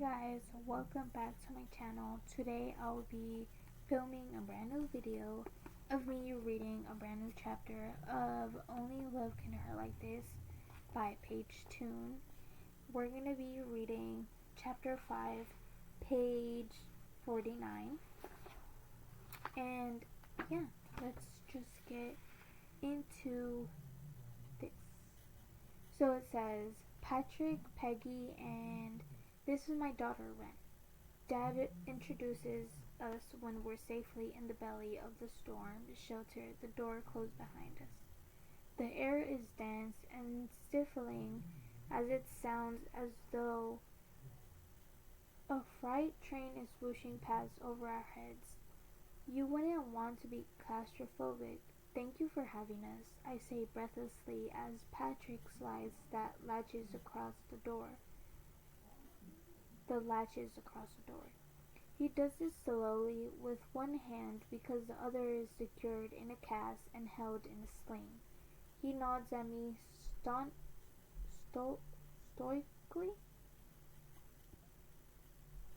Guys, welcome back to my channel. Today I'll be filming a brand new video of me reading a brand new chapter of Only Love Can Hurt Like This by Paige Toon. We're going to be reading chapter 5, page 49. And yeah, let's just get into this. So it says, Patrick, Peggy, and this is my daughter, Ren. Dad introduces us when we're safely in the belly of the storm shelter, the door closed behind us. The air is dense and stifling as it sounds as though a freight train is swooshing past over our heads. You wouldn't want to be claustrophobic. Thank you for having us, I say breathlessly as Patrick slides the latches across the door. He does this slowly with one hand because the other is secured in a cast and held in a sling. He nods at me stoically.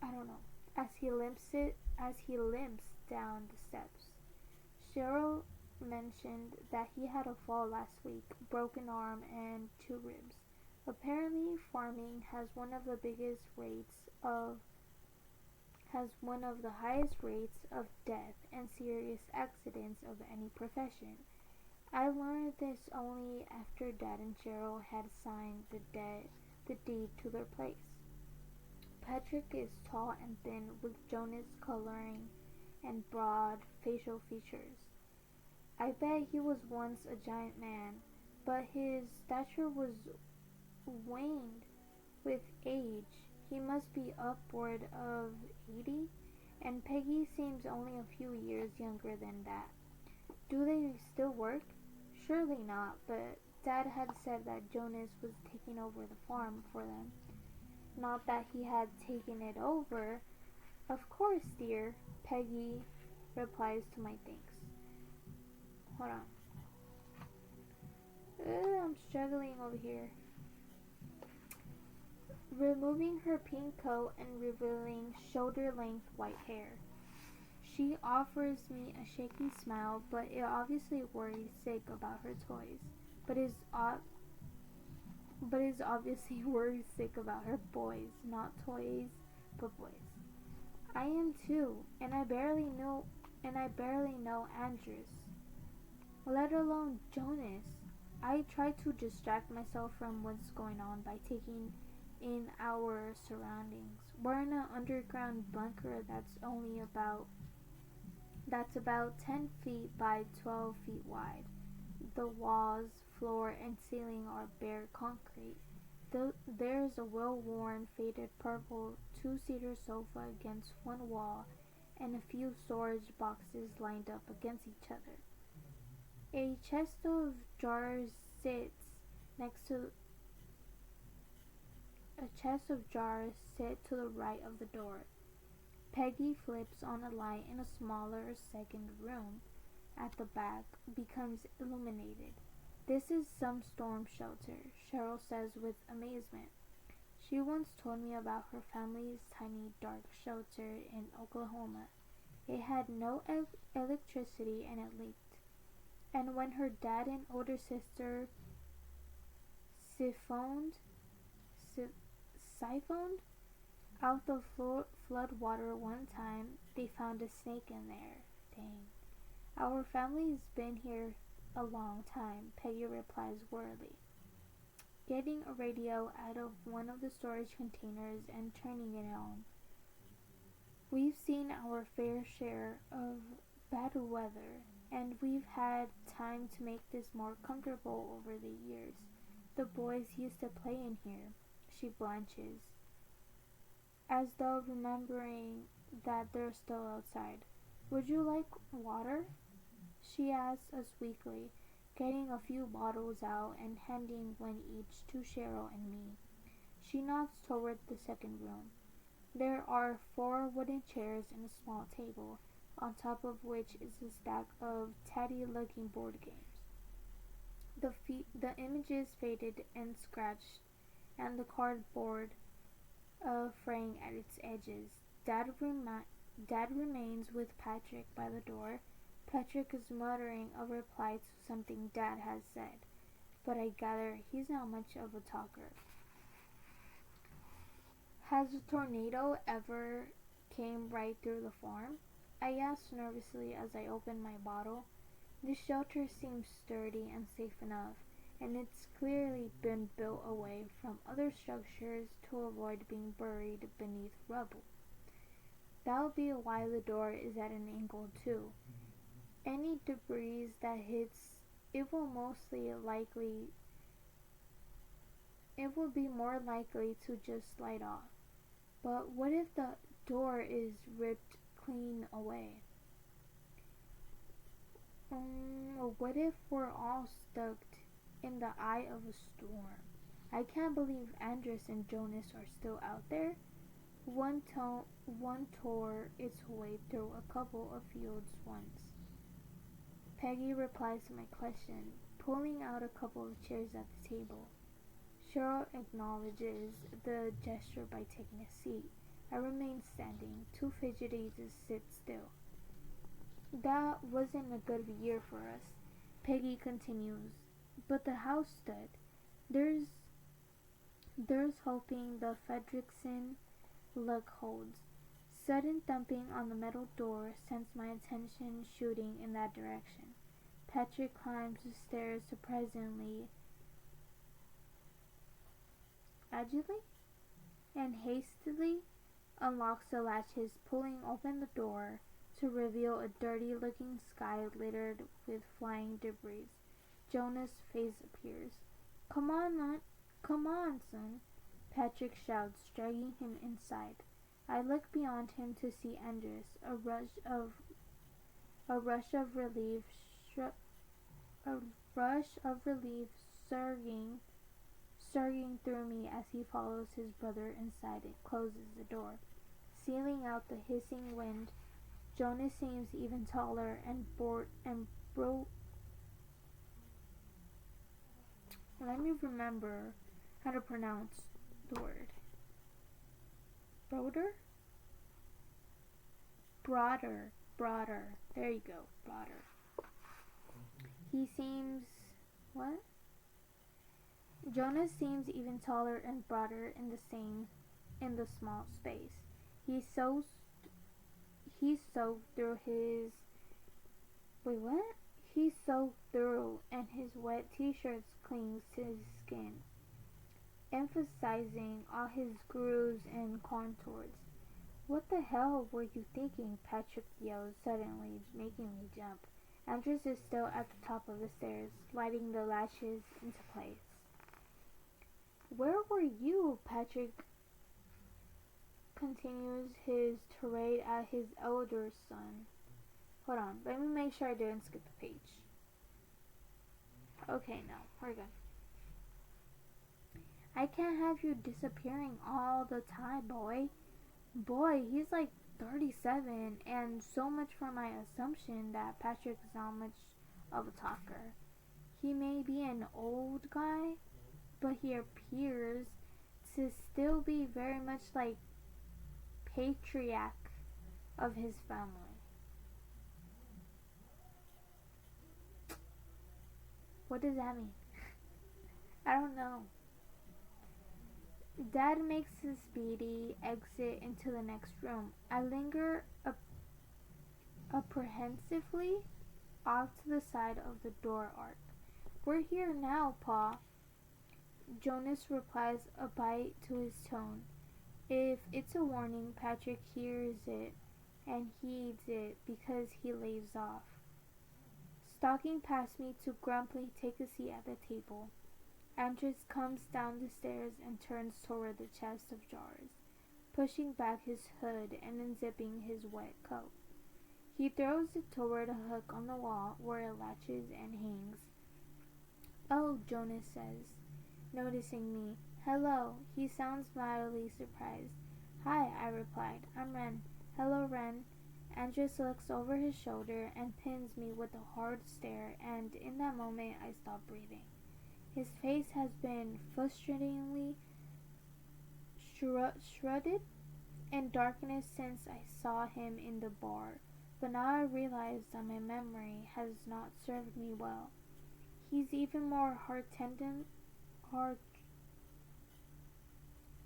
I don't know. As he limps down the steps. Cheryl mentioned that he had a fall last week, broken arm and 2 ribs. Apparently, farming has one of the highest rates of death and serious accidents of any profession. I learned this only after Dad and Cheryl had signed the deed to their place. Patrick is tall and thin with Jonas coloring and broad facial features. I bet he was once a giant man, but his stature was waned with age. He must be upward of 80, and Peggy seems only a few years younger than that. Do they still work? Surely not, but Dad had said that Jonas was taking over the farm for them. Not that he had taken it over. Of course, dear, Peggy replies to my thanks. Hold on. I'm struggling over here. Removing her pink coat and revealing shoulder-length white hair. She offers me a shaky smile, but is obviously worried sick about her toys. But is obviously worried sick about her boys, not toys, but boys. I am too, and I barely know Andrews, let alone Jonas. I try to distract myself from what's going on by taking in our surroundings. We're in an underground bunker that's about 10 feet by 12 feet wide. The walls, floor, and ceiling are bare concrete. There's a well-worn, faded purple 2-seater sofa against one wall and a few storage boxes lined up against each other. A chest of drawers sit to the right of the door. Peggy flips on a light in a smaller second room at the back becomes illuminated. This is some storm shelter, Cheryl says with amazement. She once told me about her family's tiny dark shelter in Oklahoma. It had no electricity and it leaked. And when her dad and older sister siphoned out the flood water one time, they found a snake in there. Dang. Our family's been here a long time, Peggy replies worriedly, getting a radio out of one of the storage containers and turning it on. We've seen our fair share of bad weather, and we've had time to make this more comfortable over the years. The boys used to play in here. She blanches, as though remembering that they're still outside. Would you like water? She asks us weakly, getting a few bottles out and handing one each to Cheryl and me. She nods toward the second room. There are 4 wooden chairs and a small table, on top of which is a stack of tatty-looking board games. The images faded and scratched, and the cardboard fraying at its edges. Dad remains with Patrick by the door. Patrick is muttering a reply to something Dad has said, but I gather he's not much of a talker. Has a tornado ever came right through the farm? I asked nervously as I opened my bottle. The shelter seems sturdy and safe enough, and it's clearly been built away from other structures to avoid being buried beneath rubble. That'll be why the door is at an angle too. Any debris that hits it will be more likely to just slide off. But what if the door is ripped clean away? What if we're all stuck in the eye of a storm? I can't believe Andres and Jonas are still out there. One tore its way through a couple of fields once. Peggy replies to my question, pulling out a couple of chairs at the table. Cheryl acknowledges the gesture by taking a seat. I remain standing, too fidgety to sit still. That wasn't a good year for us, Peggy continues, but the house stood. There's hoping the Fredrickson luck holds. Sudden thumping on the metal door sends my attention shooting in that direction. Patrick climbs the stairs surprisingly agilely and hastily unlocks the latches, pulling open the door to reveal a dirty-looking sky littered with flying debris. Jonas' face appears. Come on, son, Patrick shouts, dragging him inside. I look beyond him to see Andres, a rush of relief surging through me as he follows his brother inside and closes the door, sealing out the hissing wind. Jonas seems even taller and let me remember how to pronounce the word. Broader. There you go, broader. He seems, what? Jonas seems even taller and broader in the small space. He's soaked through his, wait, what? He's soaked through and his wet t-shirt clings to his skin, emphasizing all his grooves and contours. What the hell were you thinking? Patrick yells, suddenly making me jump. Andres is still at the top of the stairs, sliding the latches into place. Where were you? Patrick continues his tirade at his elder son. Hold on, let me make sure I didn't skip the page. Okay, no, we're good. I can't have you disappearing all the time, boy. Boy, he's like 37, and so much for my assumption that Patrick is not much of a talker. He may be an old guy, but he appears to still be very much like patriarch of his family. What does that mean? I don't know. Dad makes a speedy exit into the next room. I linger apprehensively off to the side of the door arc. We're here now, Pa. Jonas replies a bite to his tone. If it's a warning, Patrick hears it and heeds it because he leaves off, stalking past me to grumpily take a seat at the table. Andres comes down the stairs and turns toward the chest of drawers, pushing back his hood and unzipping his wet coat. He throws it toward a hook on the wall where it latches and hangs. Oh, Jonas says, noticing me. Hello. He sounds mildly surprised. Hi, I replied. I'm Ren. Hello, Ren. Andres looks over his shoulder and pins me with a hard stare, and in that moment I stop breathing. His face has been frustratingly shrouded in darkness since I saw him in the bar, but now I realize that my memory has not served me well. He's even more heart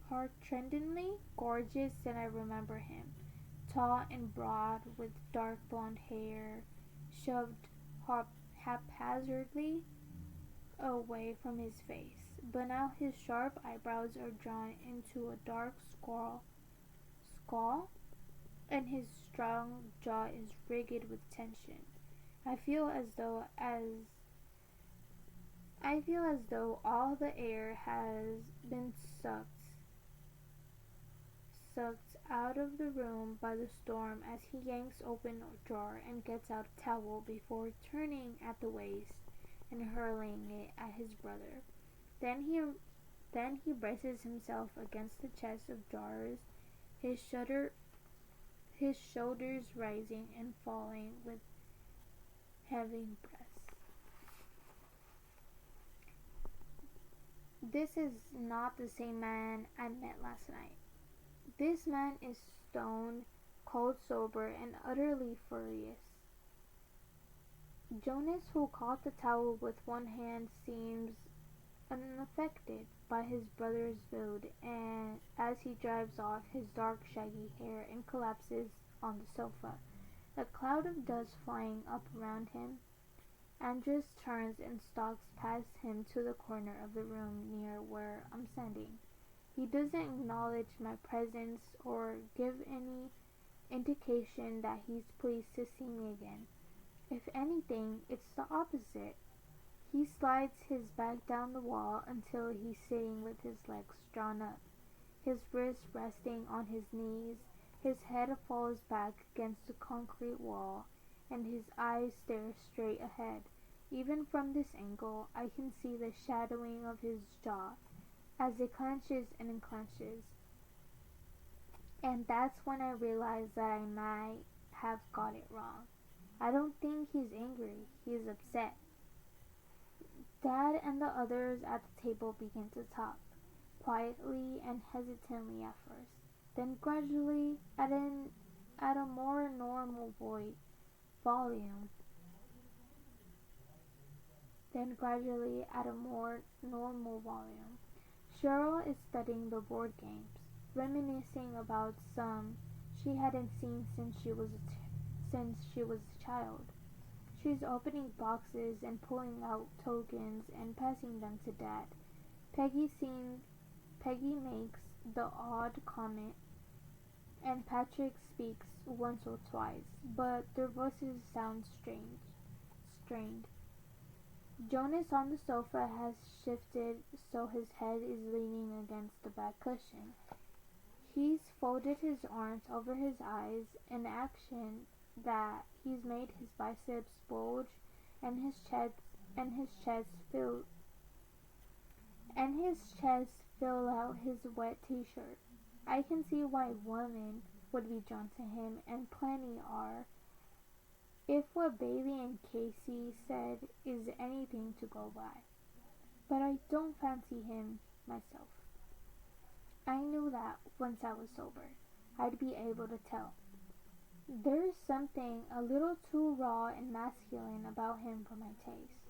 heart-rendingly gorgeous than I remember him. Tall and broad, with dark blonde hair shoved haphazardly away from his face. But now his sharp eyebrows are drawn into a dark skull, and his strong jaw is rigid with tension. I feel as though all the air has been sucked out of the room by the storm as he yanks open a drawer and gets out a towel before turning at the waist and hurling it at his brother. Then he braces himself against the chest of drawers, his shoulders rising and falling with heavy breaths. This is not the same man I met last night. This man is stone cold sober and utterly furious. Jonas, who caught the towel with one hand, seems unaffected by his brother's mood, and as he drives off his dark shaggy hair and collapses on the sofa, a cloud of dust flying up around him, Andres turns and stalks past him to the corner of the room near where I'm standing. He doesn't acknowledge my presence or give any indication that he's pleased to see me again. If anything, it's the opposite. He slides his back down the wall until he's sitting with his legs drawn up, his wrists resting on his knees, his head falls back against the concrete wall, and his eyes stare straight ahead. Even from this angle, I can see the shadowing of his jaw as it clenches and unclenches. And that's when I realize that I might have got it wrong. I don't think he's angry, he's upset. Dad and the others at the table begin to talk, quietly and hesitantly at first, then gradually at a more normal volume. Cheryl is studying the board games, reminiscing about some she hadn't seen since she was a child. She's opening boxes and pulling out tokens and passing them to Dad. Peggy makes the odd comment, and Patrick speaks once or twice, but their voices sound strained. Jonas on the sofa has shifted so his head is leaning against the back cushion. He's folded his arms over his eyes, an action that he's made his biceps bulge and his chest fill out his wet t-shirt. I can see why women would be drawn to him, and plenty are, if what Bailey and Casey said is anything to go by. But I don't fancy him myself. I knew that once I was sober. I'd be able to tell. There's something a little too raw and masculine about him for my taste.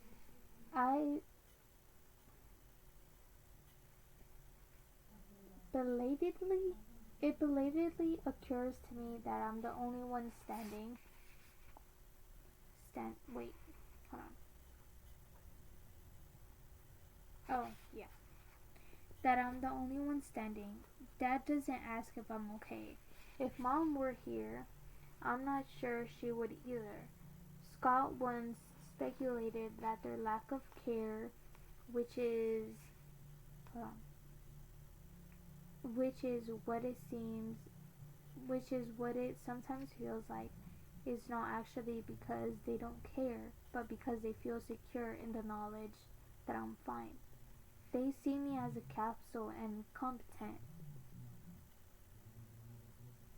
It belatedly occurs to me that I'm the only one wait, hold on. Oh, yeah. That I'm the only one standing. Dad doesn't ask if I'm okay. If Mom were here, I'm not sure she would either. Scott once speculated that their lack of care, which is what it sometimes feels like, is not actually because they don't care, but because they feel secure in the knowledge that I'm fine. They see me as a capsule and competent.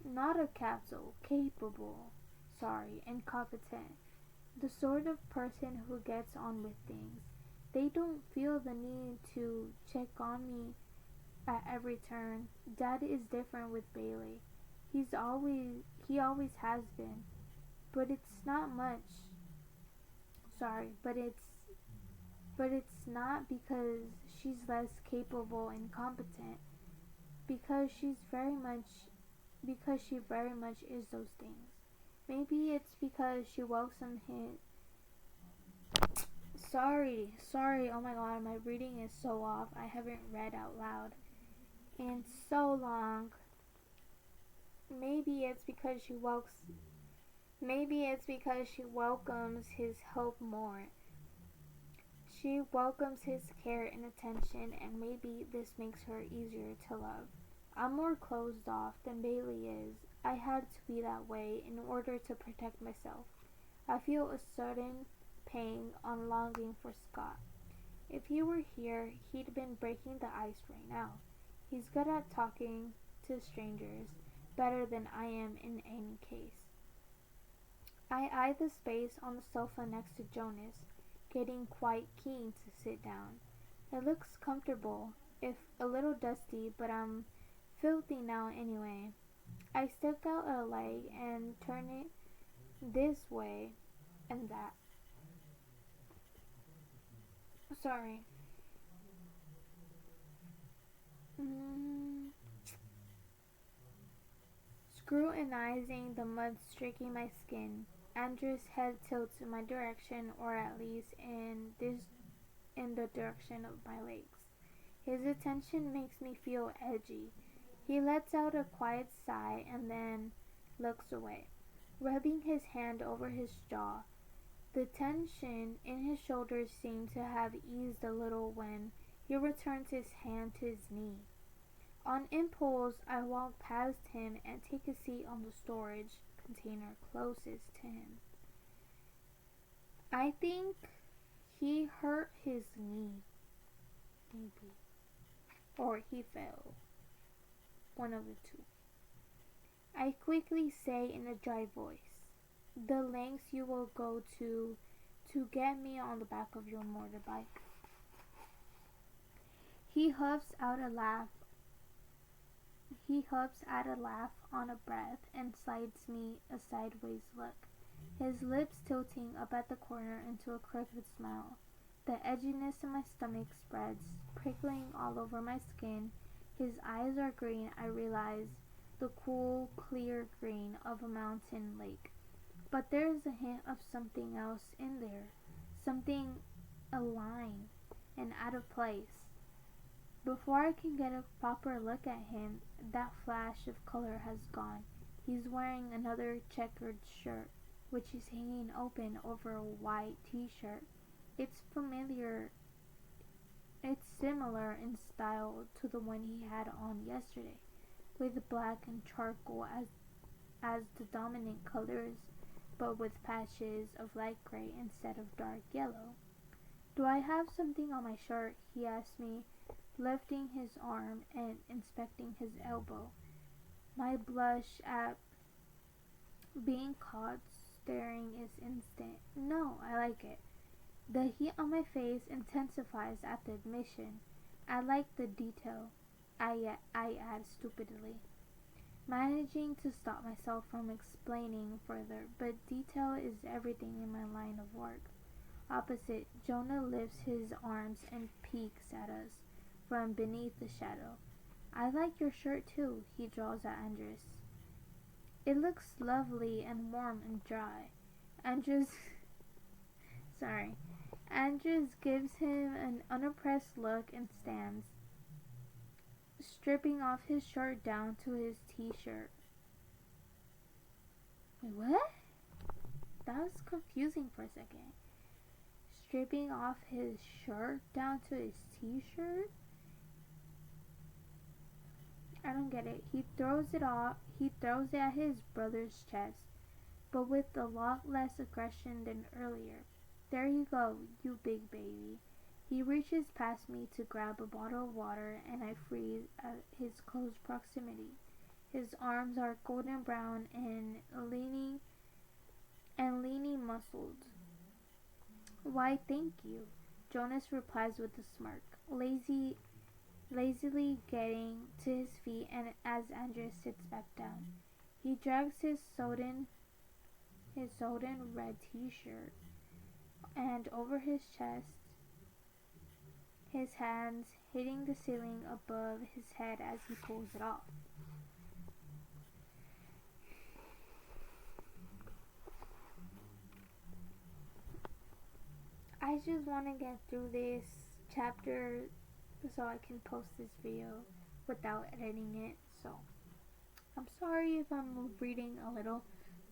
Not a capsule, capable, and competent. The sort of person who gets on with things. They don't feel the need to check on me at every turn. Dad is different with Bailey. He always has been. But it's not much. Sorry, but it's not because she's less capable and competent. Because she very much is those things. Maybe it's because she welcomes him. Sorry, oh my god, my reading is so off. I haven't read out loud in so long. Maybe it's because she welcomes his help more. She welcomes his care and attention, and maybe this makes her easier to love. I'm more closed off than Bailey is. I had to be that way in order to protect myself. I feel a sudden pang on longing for Scott. If he were here, he'd been breaking the ice right now. He's good at talking to strangers, better than I am in any case. I eye the space on the sofa next to Jonas, getting quite keen to sit down. It looks comfortable, if a little dusty, but I'm filthy now anyway. I stick out a leg and turn it this way and that. Sorry. Mm. Scrutinizing the mud streaking my skin, Andrew's head tilts in my direction, or at least in the direction of my legs. His attention makes me feel edgy. He lets out a quiet sigh and then looks away, rubbing his hand over his jaw. The tension in his shoulders seemed to have eased a little when he returns his hand to his knee. On impulse, I walk past him and take a seat on the storage container closest to him. I think he hurt his knee, maybe. Or he fell. One of the two. I quickly say in a dry voice, "The lengths you will go to get me on the back of your motorbike." He huffs out a laugh on a breath and slides me a sideways look, his lips tilting up at the corner into a crooked smile. The edginess in my stomach spreads, prickling all over my skin. His eyes are green, I realize, the cool, clear green of a mountain lake. But there's a hint of something else in there, something aligned and out of place. Before I can get a proper look at him, that flash of color has gone. He's wearing another checkered shirt, which is hanging open over a white t-shirt. It's similar in style to the one he had on yesterday, with black and charcoal as the dominant colors, but with patches of light gray instead of dark yellow. "Do I have something on my shirt?" he asked me, lifting his arm and inspecting his elbow. My blush at being caught staring is instant. "No, I like it." The heat on my face intensifies at the admission. "I like the detail," I add stupidly, managing to stop myself from explaining further, but detail is everything in my line of work. Opposite, Jonah lifts his arms and peeks at us from beneath the shadow. "I like your shirt too," he draws at Andres. "It looks lovely and warm and dry." Andres gives him an unimpressed look and stands, stripping off his shirt down to his t-shirt. Wait, what? That was confusing for a second. Stripping off his shirt down to his t-shirt? I don't get it. He throws it at his brother's chest, but with a lot less aggression than earlier. "There you go, you big baby." He reaches past me to grab a bottle of water, and I freeze at his close proximity. His arms are golden brown and leaning muscled. "Why, thank you," Jonas replies with a smirk, lazily getting to his feet and as Andres sits back down. He drags his sodden red t-shirt and over his chest, his hands hitting the ceiling above his head as he pulls it off. I just want to get through this chapter so I can post this video without editing it. So I'm sorry if I'm reading a little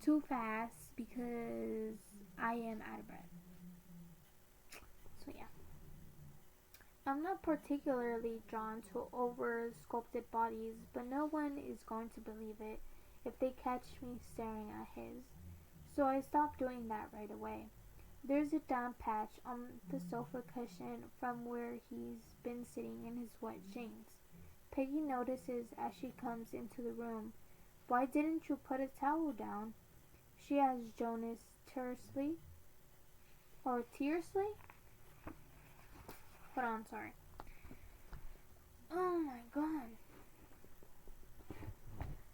too fast because I am out of breath. So yeah. I'm not particularly drawn to over sculpted bodies, but no one is going to believe it if they catch me staring at his. So I stopped doing that right away. There's a damp patch on the sofa cushion from where he's been sitting in his wet jeans. Peggy notices as she comes into the room. Why didn't you put a towel down? She asks Jonas tersely. Or tearsely? Hold on, sorry. Oh my god.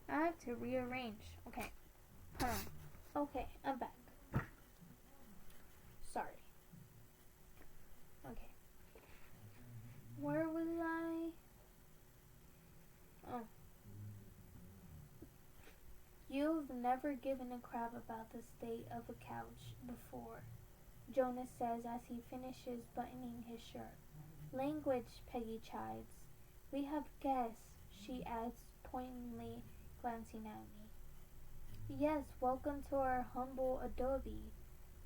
I have to rearrange. Okay. Hold on. Okay, I'm back. Sorry. Okay. Where was I? Oh. You've never given a crap about the state of a couch before, Jonas says as he finishes buttoning his shirt. Language, Peggy chides. We have guests, she adds pointedly, glancing at me. Yes, welcome to our humble adobe,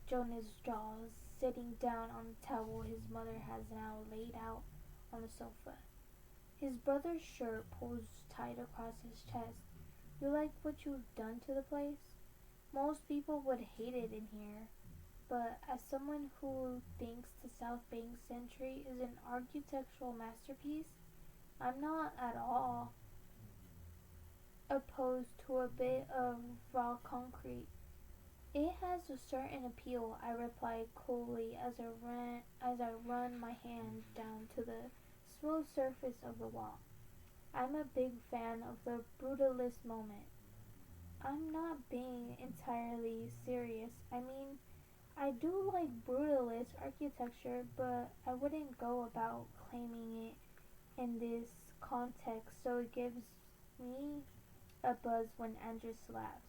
Jonas draws, sitting down on the towel his mother has now laid out on the sofa. His brother's shirt pulls tight across his chest. You like what you've done to the place? Most people would hate it in here. But as someone who thinks the South Bank Century is an architectural masterpiece, I'm not at all opposed to a bit of raw concrete. It has a certain appeal, I replied coolly as I run my hand down to the smooth surface of the wall. I'm a big fan of the brutalist moment. I'm not being entirely serious. I mean, I do like brutalist architecture, but I wouldn't go about claiming it in this context, so it gives me a buzz when Andrews laughs.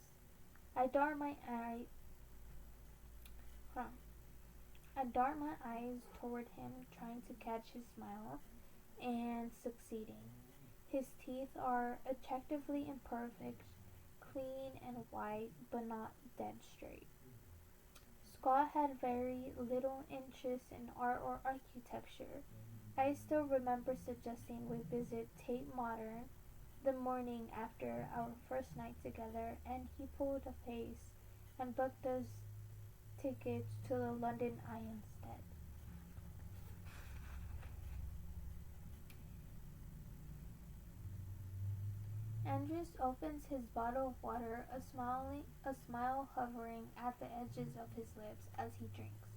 I dart my eye I dart my eyes toward him, trying to catch his smile, and succeeding. His teeth are attractively imperfect, clean and white, but not dead straight. Scott had very little interest in art or architecture. I still remember suggesting we visit Tate Modern the morning after our first night together, and he pulled a face and booked us tickets to the London Eye instead. Andrews opens his bottle of water, a smile hovering at the edges of his lips as he drinks.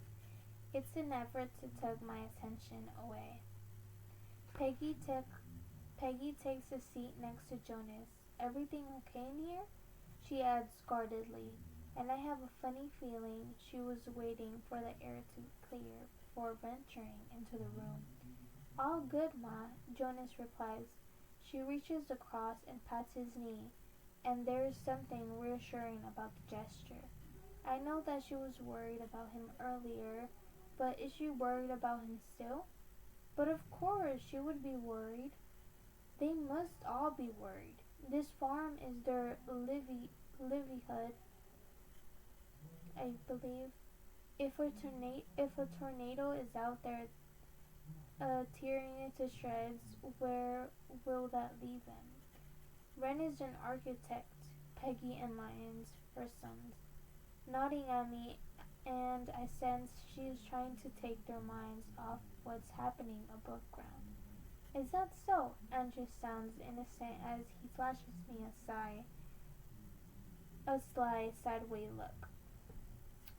It's an effort to tug my attention away. Peggy takes a seat next to Jonas. Everything okay in here? She adds guardedly, and I have a funny feeling she was waiting for the air to clear before venturing into the room. All good, Ma, Jonas replies. She reaches across and pats his knee, and there is something reassuring about the gesture. I know that she was worried about him earlier, but is she worried about him still? But of course she would be worried. They must all be worried. This farm is their livelihood, I believe. If a tornado is out there tearing it to shreds, where will that leave them? Ren is an architect, Peggy and Lyons, her sons, nodding at me, and I sense she is trying to take their minds off what's happening above ground. Is that so? Andrew sounds innocent as he flashes me a sly sideways look,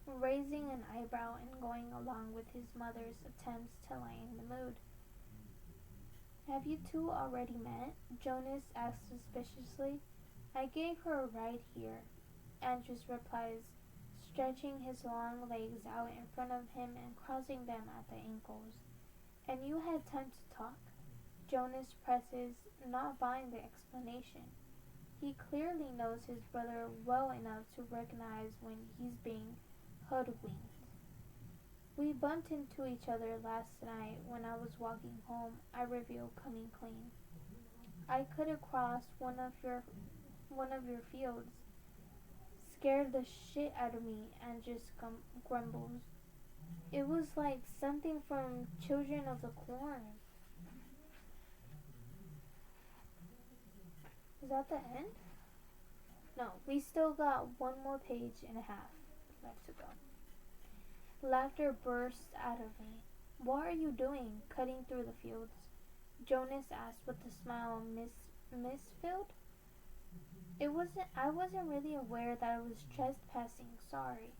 raising an eyebrow and going along with his mother's attempts to lighten the mood. Have you two already met? Jonas asked suspiciously. I gave her a ride here, Andrews replies, stretching his long legs out in front of him and crossing them at the ankles. And you had time to talk? Jonas presses, not buying the explanation. He clearly knows his brother well enough to recognize when he's being hoodwinked. We bumped into each other last night when I was walking home, I revealed, coming clean. I could have crossed one of your fields. Scared the shit out of me and just grumbles. It was like something from Children of the Corn. Is that the end? No, we still got one more page and a half left to go. Laughter burst out of me. What are you doing, cutting through the fields? Jonas asked with a smile misfilled. I wasn't really aware that I was trespassing, sorry.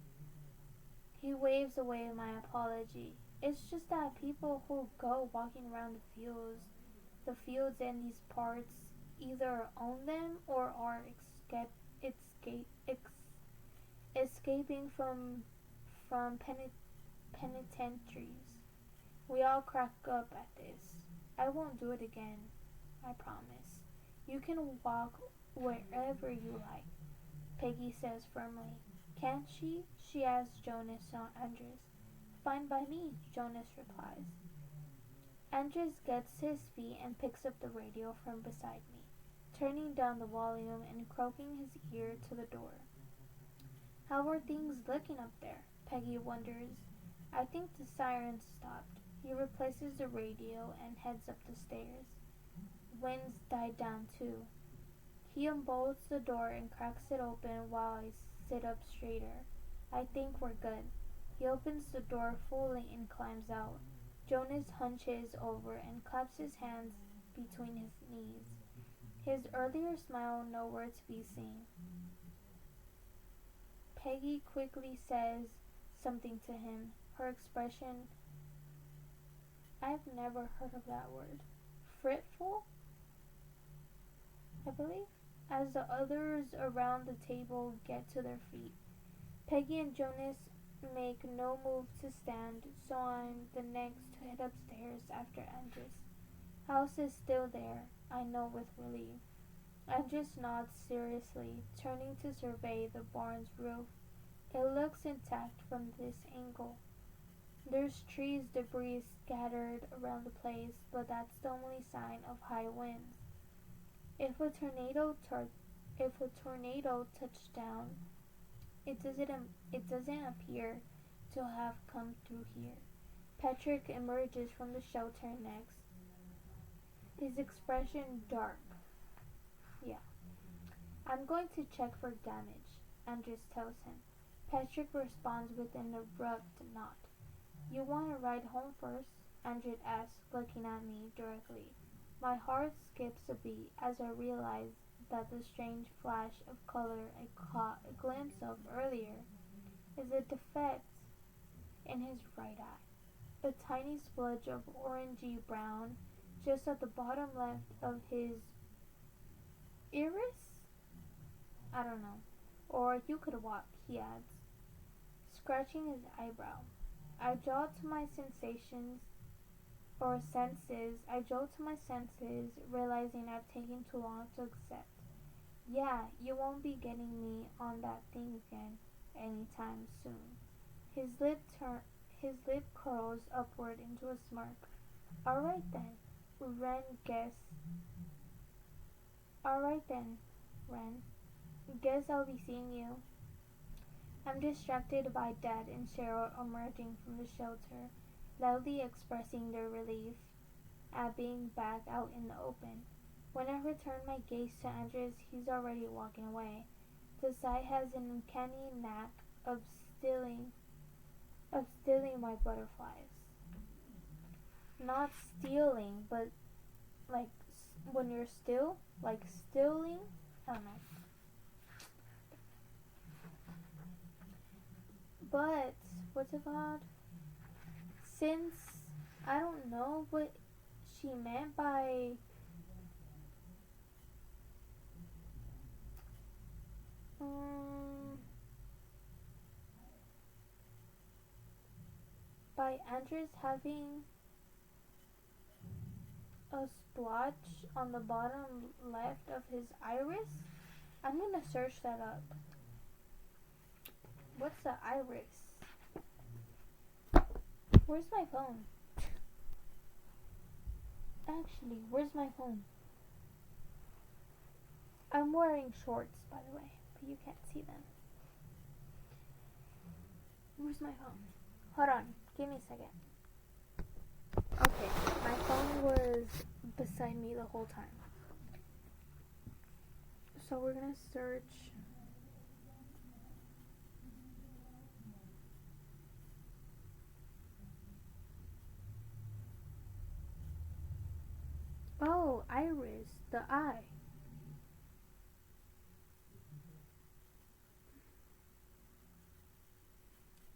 He waves away my apology. It's just that people who go walking around the fields in these parts either own them or are escaping from penitentiaries. We all crack up at this. I won't do it again, I promise. You can walk wherever you like, Peggy says firmly. Can't she? She asks Jonas, not Andres. Fine by me, Jonas replies. Andres gets to his feet and picks up the radio from beside me, turning down the volume and croaking his ear to the door. How are things looking up there? Peggy wonders. I think the sirens stopped. He replaces the radio and heads up the stairs. Winds died down too. He unbolts the door and cracks it open while I sit up straighter. I think we're good. He opens the door fully and climbs out. Jonas hunches over and claps his hands between his knees. His earlier smile nowhere to be seen. Peggy quickly says something to him. Her expression, I've never heard of that word. Fretful, I believe, as the others around the table get to their feet. Peggy and Jonas make no move to stand, so I'm the next to head upstairs after Andres. House is still there, I know with relief. Andres nods seriously, turning to survey the barn's roof. It looks intact from this angle. There's trees debris scattered around the place, but that's the only sign of high winds. If a tornado touched down, it doesn't appear to have come through here. Patrick emerges from the shelter next, his expression dark. Yeah. I'm going to check for damage, Andres tells him. Patrick responds with an abrupt nod. You want to ride home first? Andres asks, looking at me directly. My heart skips a beat as I realize that the strange flash of color I caught a glimpse of earlier is a defect in his right eye. A tiny splodge of orangey brown just at the bottom left of his iris? I don't know. Or you could walk, he adds, scratching his eyebrow. I jolt to my senses, realizing I've taken too long to accept. Yeah, you won't be getting me on that thing again anytime soon. His lip curls upward into a smirk. Alright then, Ren. Guess I'll be seeing you. I'm distracted by Dad and Cheryl emerging from the shelter, loudly expressing their relief at being back out in the open. When I return my gaze to Andres, he's already walking away. The sight has an uncanny knack of stealing my butterflies. Not stealing, but like when you're still, like stealing. I don't know. But what's it called? Since I don't know what she meant by why Andrew's having a splotch on the bottom left of his iris. I'm gonna search that up. What's the iris? Where's my phone? Actually, where's my phone? I'm wearing shorts, by the way, but you can't see them. Where's my phone? Hold on, give me a second. Okay, my phone was beside me the whole time. So we're gonna search. Oh, iris, the eye.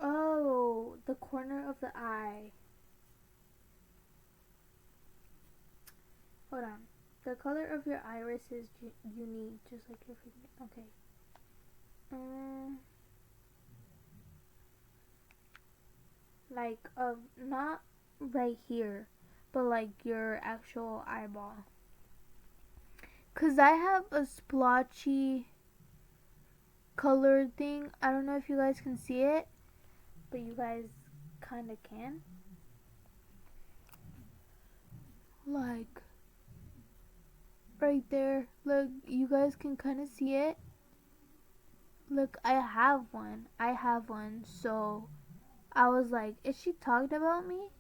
Oh, the corner of the eye. Hold on. The color of your iris is unique, just like your fingernail. Okay. Like, not right here, but like your actual eyeball. Cause I have a splotchy colored thing. I don't know if you guys can see it, but you guys kind of can. Like right there. Look, you guys can kind of see it. Look, I have one. So I was like, is she talking about me?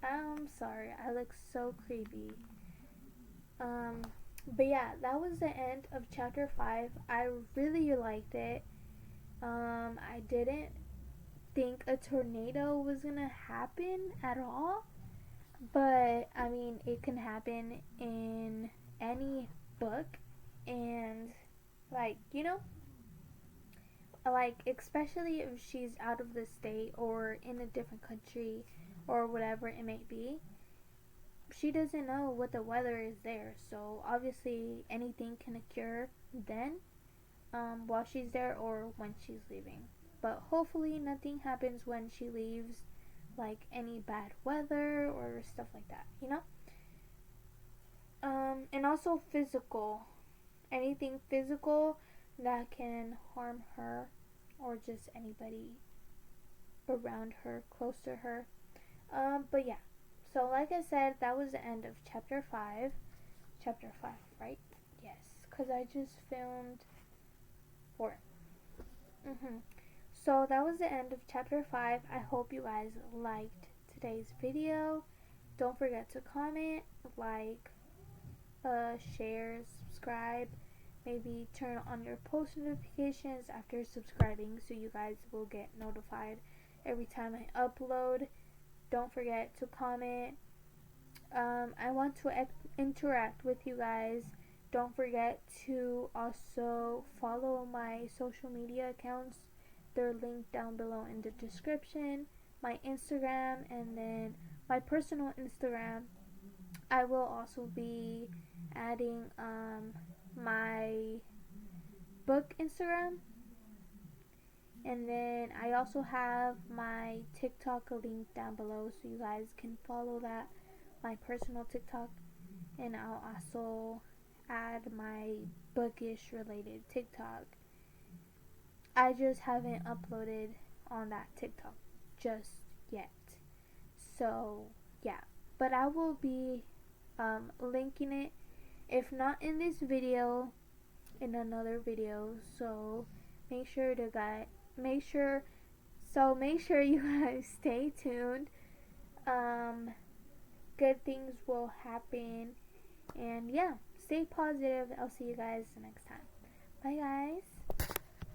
I'm sorry. I look so creepy. But yeah, that was the end of chapter 5. I really liked it. I didn't think a tornado was gonna happen at all. But, I mean, it can happen in any book. And, like, you know, like, especially if she's out of the state or in a different country or whatever it may be, she doesn't know what the weather is there. So, obviously, anything can occur then, while she's there or when she's leaving. But hopefully nothing happens when she leaves, like any bad weather or stuff like that, you know? And also physical. Anything physical that can harm her or just anybody around her, close to her. But yeah. So like I said, that was the end of chapter 5. Chapter 5, right? Yes, because I just filmed 4. So that was the end of chapter 5. I hope you guys liked today's video. Don't forget to comment, like, share, subscribe. Maybe turn on your post notifications after subscribing so you guys will get notified every time I upload. Don't forget to comment. I want to interact with you guys. Don't forget to also follow my social media accounts. They're linked down below in the description. My Instagram and then my personal Instagram. I will also be adding my book Instagram. And then I also have my TikTok link down below so you guys can follow that, my personal TikTok. And I'll also add my bookish related TikTok. I just haven't uploaded on that TikTok just yet. So, yeah. But I will be linking it, if not in this video, in another video. So, make sure you guys stay tuned. Good things will happen. And yeah, stay positive. I'll see you guys next time. Bye, guys.